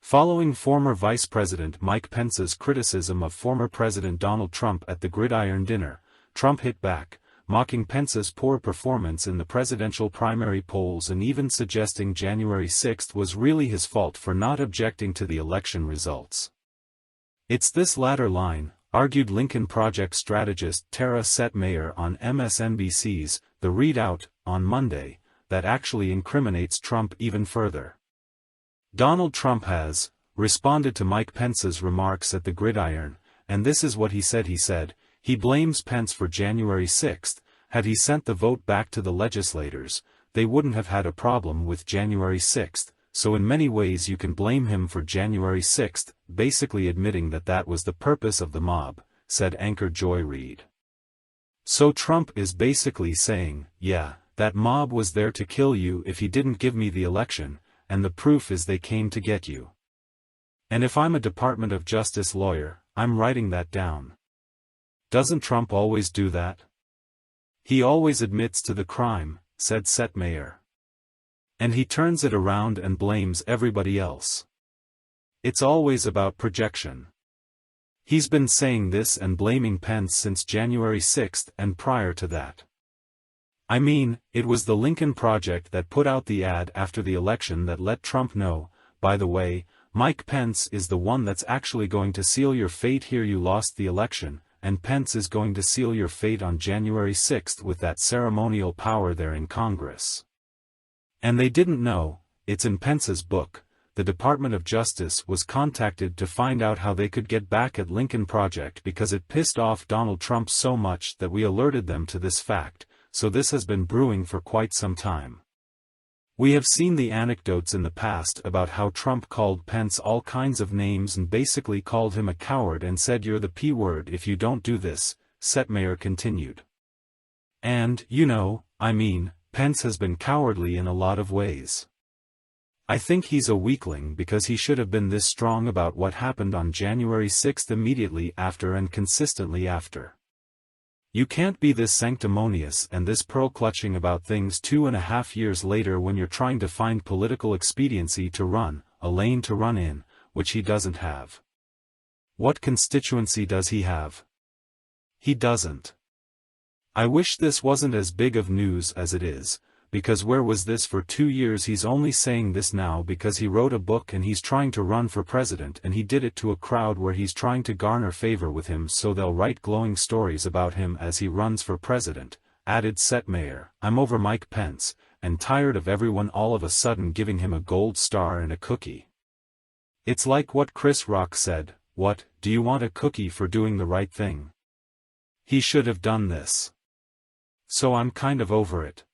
Following former Vice President Mike Pence's criticism of former President Donald Trump at the Gridiron dinner, Trump hit back, mocking Pence's poor performance in the presidential primary polls and even suggesting January 6 was really his fault for not objecting to the election results. "It's this latter line," argued Lincoln Project strategist Tara Setmayer on MSNBC's The Readout on Monday, that actually incriminates Trump even further. Donald Trump has responded to Mike Pence's remarks at the Gridiron, and this is what he said. He blames Pence for January 6. Had he sent the vote back to the legislators, they wouldn't have had a problem with January 6, so in many ways you can blame him for January 6, basically admitting that that was the purpose of the mob, said anchor Joy Reid. So Trump is basically saying, yeah, that mob was there to kill you if he didn't give me the election, and the proof is they came to get you. And if I'm a Department of Justice lawyer, I'm writing that down. Doesn't Trump always do that? He always admits to the crime, said Setmayer. And he turns it around and blames everybody else. It's always about projection. He's been saying this and blaming Pence since January 6 and prior to that. I mean, it was the Lincoln Project that put out the ad after the election that let Trump know, by the way, Mike Pence is the one that's actually going to seal your fate here. You lost the election, and Pence is going to seal your fate on January 6 with that ceremonial power there in Congress. And they didn't know, it's in Pence's book. The Department of Justice was contacted to find out how they could get back at Lincoln Project because it pissed off Donald Trump so much that we alerted them to this fact. So this has been brewing for quite some time. We have seen the anecdotes in the past about how Trump called Pence all kinds of names and basically called him a coward and said you're the P word if you don't do this, Setmayer continued. And, Pence has been cowardly in a lot of ways. I think he's a weakling because he should have been this strong about what happened on January 6 immediately after and consistently after. You can't be this sanctimonious and this pearl-clutching about things 2.5 years later when you're trying to find political expediency to run, a lane to run in, which he doesn't have. What constituency does he have? He doesn't. I wish this wasn't as big of news as it is, because where was this for 2 years? He's only saying this now because he wrote a book and he's trying to run for president, and he did it to a crowd where he's trying to garner favor with him so they'll write glowing stories about him as he runs for president, added Setmayer. I'm over Mike Pence, and tired of everyone all of a sudden giving him a gold star and a cookie. It's like what Chris Rock said, what, do you want a cookie for doing the right thing? He should have done this. So I'm kind of over it.